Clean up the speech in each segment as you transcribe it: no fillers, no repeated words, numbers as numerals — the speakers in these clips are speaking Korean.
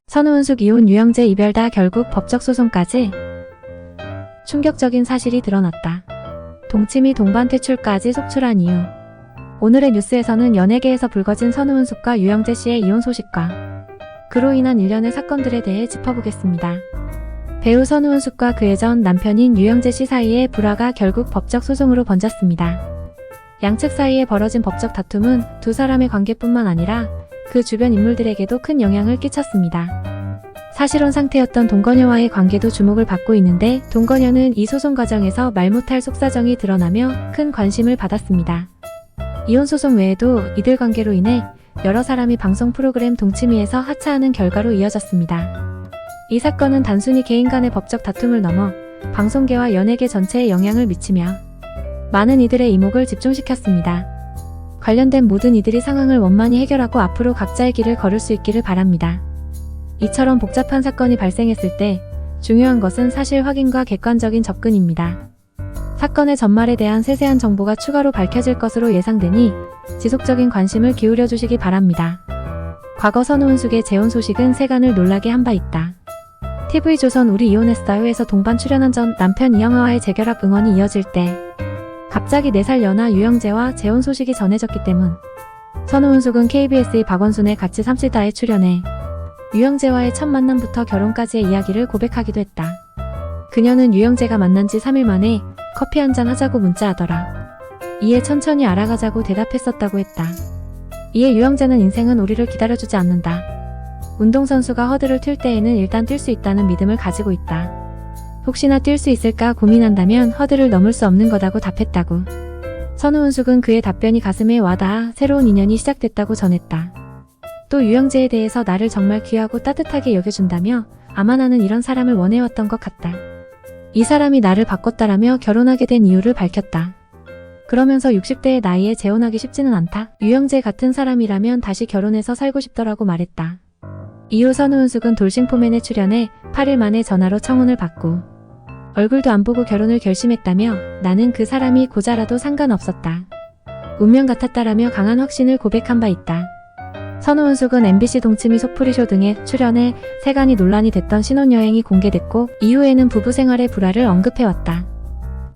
선우은숙 이혼 유영재 이별다 결국 법적 소송까지. 충격적인 사실이 드러났다. 동치미 동반 퇴출까지 속출한 이유. 오늘의 뉴스에서는 연예계에서 불거진 선우은숙과 유영재 씨의 이혼 소식과 그로 인한 일련의 사건들에 대해 짚어보겠습니다. 배우 선우은숙과 그의 전 남편인 유영재 씨 사이의 불화가 결국 법적 소송으로 번졌습니다. 양측 사이에 벌어진 법적 다툼은 두 사람의 관계뿐만 아니라 그 주변 인물들에게도 큰 영향을 끼쳤습니다. 사실혼 상태였던 동거녀와의 관계도 주목을 받고 있는데 동거녀는 이 소송 과정에서 말 못할 속사정이 드러나며 큰 관심을 받았습니다. 이혼 소송 외에도 이들 관계로 인해 여러 사람이 방송 프로그램 동치미에서 하차하는 결과로 이어졌습니다. 이 사건은 단순히 개인 간의 법적 다툼을 넘어 방송계와 연예계 전체에 영향을 미치며 많은 이들의 이목을 집중시켰습니다. 관련된 모든 이들이 상황을 원만히 해결하고 앞으로 각자의 길을 걸을 수 있기를 바랍니다. 이처럼 복잡한 사건이 발생했을 때 중요한 것은 사실 확인과 객관적인 접근입니다. 사건의 전말에 대한 세세한 정보가 추가로 밝혀질 것으로 예상되니 지속적인 관심을 기울여 주시기 바랍니다. 과거 선우은숙의 재혼 소식은 세간을 놀라게 한 바 있다. TV조선 우리 이혼했어요에서 동반 출연한 전 남편 이영하와의 재결합 응원이 이어질 때 갑자기 4살 연하 유영재와 재혼 소식이 전해졌기 때문. 선우은숙은 KBS의 박원순의 같이 삽시다에 출연해 유영재와의 첫 만남부터 결혼까지의 이야기를 고백하기도 했다. 그녀는 유영재가 만난 지 3일 만에 커피 한잔 하자고 문자하더라. 이에 천천히 알아가자고 대답했었다고 했다. 이에 유영재는 인생은 우리를 기다려주지 않는다. 운동선수가 허들을 뛸 때에는 일단 뛸 수 있다는 믿음을 가지고 있다. 혹시나 뛸 수 있을까 고민한다면 허들을 넘을 수 없는 거다고 답했다고. 선우은숙은 그의 답변이 가슴에 와닿아 새로운 인연이 시작됐다고 전했다. 또 유영재에 대해서 나를 정말 귀하고 따뜻하게 여겨준다며 아마 나는 이런 사람을 원해왔던 것 같다. 이 사람이 나를 바꿨다라며 결혼하게 된 이유를 밝혔다. 그러면서 60대의 나이에 재혼하기 쉽지는 않다. 유영재 같은 사람이라면 다시 결혼해서 살고 싶더라고 말했다. 이후 선우은숙은 돌싱포맨에 출연해 8일 만에 전화로 청혼을 받고 얼굴도 안 보고 결혼을 결심했다며 나는 그 사람이 고자라도 상관없었다. 운명 같았다라며 강한 확신을 고백한 바 있다. 선우은숙은 MBC 동치미 속풀이쇼 등에 출연해 세간이 논란이 됐던 신혼여행이 공개됐고 이후에는 부부 생활의 불화를 언급해왔다.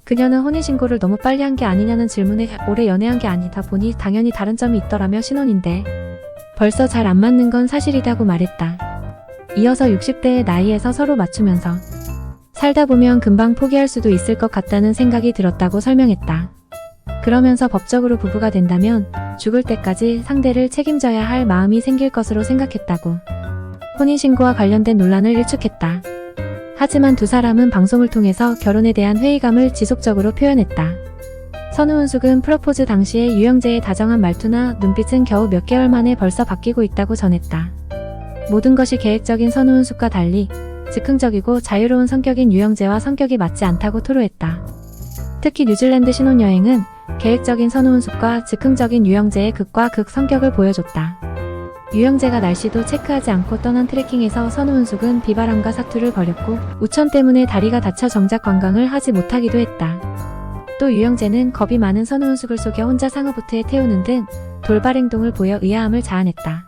그녀는 혼인신고를 너무 빨리 한 게 아니냐는 질문에 오래 연애한 게 아니다 보니 당연히 다른 점이 있더라며 신혼인데 벌써 잘 안 맞는 건 사실이다고 말했다. 이어서 60대의 나이에서 서로 맞추면서 살다 보면 금방 포기할 수도 있을 것 같다는 생각이 들었다고 설명했다. 그러면서 법적으로 부부가 된다면 죽을 때까지 상대를 책임져야 할 마음이 생길 것으로 생각했다고. 혼인신고와 관련된 논란을 일축했다. 하지만 두 사람은 방송을 통해서 결혼에 대한 회의감을 지속적으로 표현했다. 선우은숙은 프로포즈 당시에 유영재의 다정한 말투나 눈빛은 겨우 몇 개월 만에 벌써 바뀌고 있다고 전했다. 모든 것이 계획적인 선우은숙과 달리 즉흥적이고 자유로운 성격인 유영재와 성격이 맞지 않다고 토로했다. 특히 뉴질랜드 신혼여행은 계획적인 선우은숙과 즉흥적인 유영재의 극과 극 성격을 보여줬다. 유영재가 날씨도 체크하지 않고 떠난 트레킹에서 선우은숙은 비바람과 사투를 벌였고 우천 때문에 다리가 다쳐 정작 관광을 하지 못하기도 했다. 또 유영재는 겁이 많은 선우은숙을 속여 혼자 상어보트에 태우는 등 돌발 행동을 보여 의아함을 자아냈다.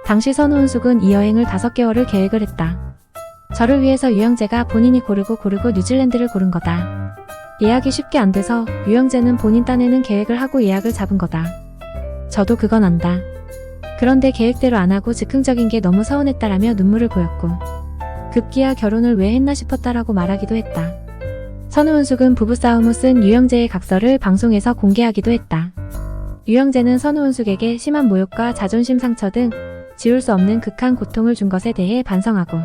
당시 선우은숙은 이 여행을 5개월을 계획을 했다. 저를 위해서 유영재가 본인이 고르고 뉴질랜드를 고른 거다. 예약이 쉽게 안 돼서 유영재는 본인 딴에는 계획을 하고 예약을 잡은 거다. 저도 그건 안다. 그런데 계획대로 안 하고 즉흥적인 게 너무 서운했다라며 눈물을 보였고 급기야 결혼을 왜 했나 싶었다라고 말하기도 했다. 선우은숙은 부부싸움 후 쓴 유영재의 각서를 방송에서 공개하기도 했다. 유영재는 선우은숙에게 심한 모욕과 자존심 상처 등 지울 수 없는 극한 고통을 준 것에 대해 반성하고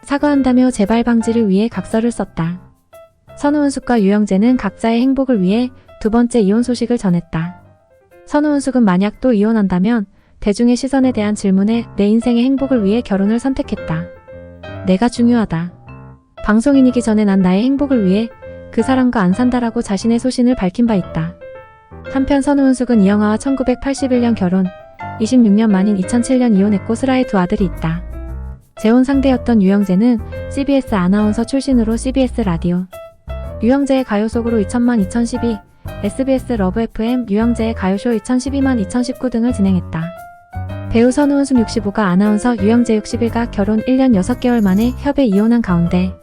사과한다며 재발 방지를 위해 각서를 썼다. 선우은숙과 유영재는 각자의 행복을 위해 두 번째 이혼 소식을 전했다. 선우은숙은 만약 또 이혼한다면 대중의 시선에 대한 질문에 내 인생의 행복을 위해 결혼을 선택했다. 내가 중요하다. 방송인이기 전에 난 나의 행복을 위해 그 사람과 안 산다라고 자신의 소신을 밝힌 바 있다. 한편 선우은숙은 이영하와 1981년 결혼, 26년 만인 2007년 이혼했고 슬아의 두 아들이 있다. 재혼 상대였던 유영재는 CBS 아나운서 출신으로 CBS 라디오 유영재의 가요 속으로 2000만 2012 SBS 러브 FM, 유영재의 가요쇼 2012만 2019 등을 진행했다. 배우 선우은숙 65가 아나운서 유영재 61가 결혼 1년 6개월 만에 협의 이혼한 가운데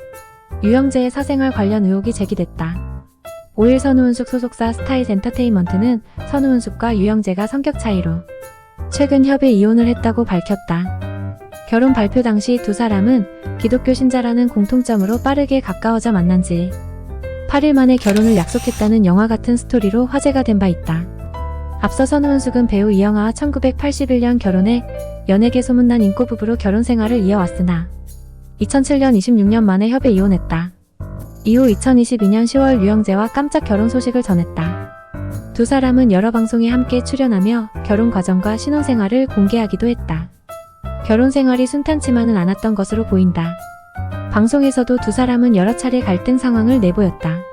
유영재의 사생활 관련 의혹이 제기됐다. 5일 선우은숙 소속사 스타이즈 엔터테인먼트는 선우은숙과 유영재가 성격 차이로 최근 협의 이혼을 했다고 밝혔다. 결혼 발표 당시 두 사람은 기독교 신자라는 공통점으로 빠르게 가까워져 만난 지 8일 만에 결혼을 약속했다는 영화 같은 스토리로 화제가 된 바 있다. 앞서 선우은숙은 배우 이영하와 1981년 결혼해 연예계 소문난 인고 부부로 결혼 생활을 이어왔으나 2007년 26년 만에 협의 이혼했다. 이후 2022년 10월 유영재와 깜짝 결혼 소식을 전했다. 두 사람은 여러 방송에 함께 출연하며 결혼 과정과 신혼생활을 공개하기도 했다. 결혼 생활이 순탄치만은 않았던 것으로 보인다. 방송에서도 두 사람은 여러 차례 갈등 상황을 내보였다.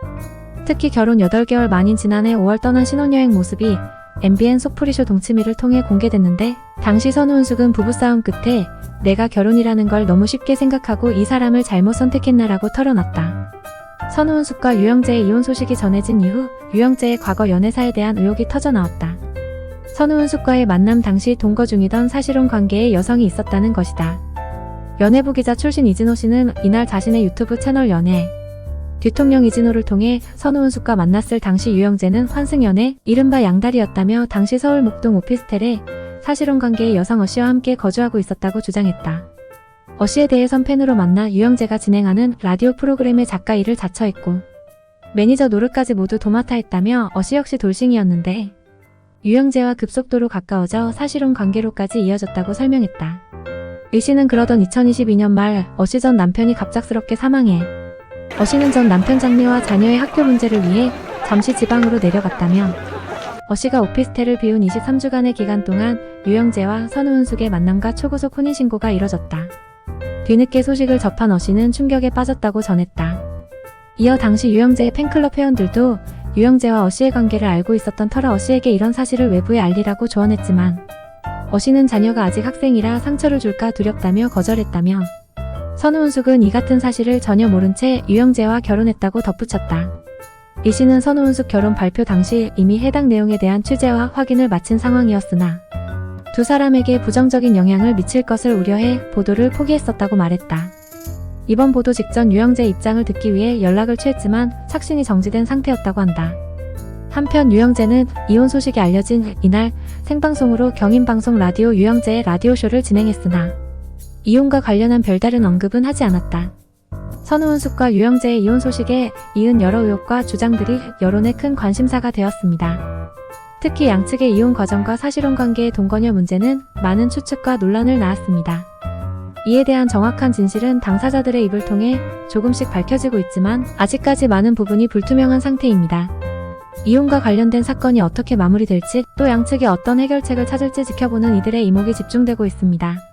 특히 결혼 8개월 만인 지난해 5월 떠난 신혼여행 모습이 MBN 속풀이쇼 동치미를 통해 공개됐는데 당시 선우은숙은 부부싸움 끝에 내가 결혼이라는 걸 너무 쉽게 생각하고 이 사람을 잘못 선택했나라고 털어놨다. 선우은숙과 유영재의 이혼 소식이 전해진 이후 유영재의 과거 연애사에 대한 의혹이 터져나왔다. 선우은숙과의 만남 당시 동거 중이던 사실혼 관계의 여성이 있었다는 것이다. 연예부 기자 출신 이진호 씨는 이날 자신의 유튜브 채널 연예 뒤통령 이진호를 통해 선우은숙과 만났을 당시 유영재는 환승연애, 이른바 양다리였다며 당시 서울 목동 오피스텔에 사실혼 관계의 여성 어씨와 함께 거주하고 있었다고 주장했다. 어씨에 대해 선 팬으로 만나 유영재가 진행하는 라디오 프로그램의 작가 일을 자처했고 매니저 노릇까지 모두 도맡아 했다며 어씨 역시 돌싱이었는데 유영재와 급속도로 가까워져 사실혼 관계로까지 이어졌다고 설명했다. 이 씨는 그러던 2022년 말 어씨 전 남편이 갑작스럽게 사망해 어씨는 전 남편 장례와 자녀의 학교 문제를 위해 잠시 지방으로 내려갔다며 어씨가 오피스텔을 비운 23주간의 기간 동안 유영재와 선우은숙의 만남과 초고속 혼인신고가 이뤄졌다. 뒤늦게 소식을 접한 어씨는 충격에 빠졌다고 전했다. 이어 당시 유영재의 팬클럽 회원들도 유영재와 어씨의 관계를 알고 있었던 터라 어씨에게 이런 사실을 외부에 알리라고 조언했지만 어씨는 자녀가 아직 학생이라 상처를 줄까 두렵다며 거절했다며 선우은숙은 이 같은 사실을 전혀 모른 채 유영재와 결혼했다고 덧붙였다. 이 씨는 선우은숙 결혼 발표 당시 이미 해당 내용에 대한 취재와 확인을 마친 상황이었으나 두 사람에게 부정적인 영향을 미칠 것을 우려해 보도를 포기했었다고 말했다. 이번 보도 직전 유영재 입장을 듣기 위해 연락을 취했지만 착신이 정지된 상태였다고 한다. 한편 유영재는 이혼 소식이 알려진 이날 생방송으로 경인방송 라디오 유영재의 라디오쇼를 진행했으나 이혼과 관련한 별다른 언급은 하지 않았다. 선우은숙과 유영재의 이혼 소식에 이은 여러 의혹과 주장들이 여론의 큰 관심사가 되었습니다. 특히 양측의 이혼 과정과 사실혼 관계의 동거녀 문제는 많은 추측과 논란을 낳았습니다. 이에 대한 정확한 진실은 당사자들의 입을 통해 조금씩 밝혀지고 있지만 아직까지 많은 부분이 불투명한 상태입니다. 이혼과 관련된 사건이 어떻게 마무리될지 또 양측이 어떤 해결책을 찾을지 지켜보는 이들의 이목이 집중되고 있습니다.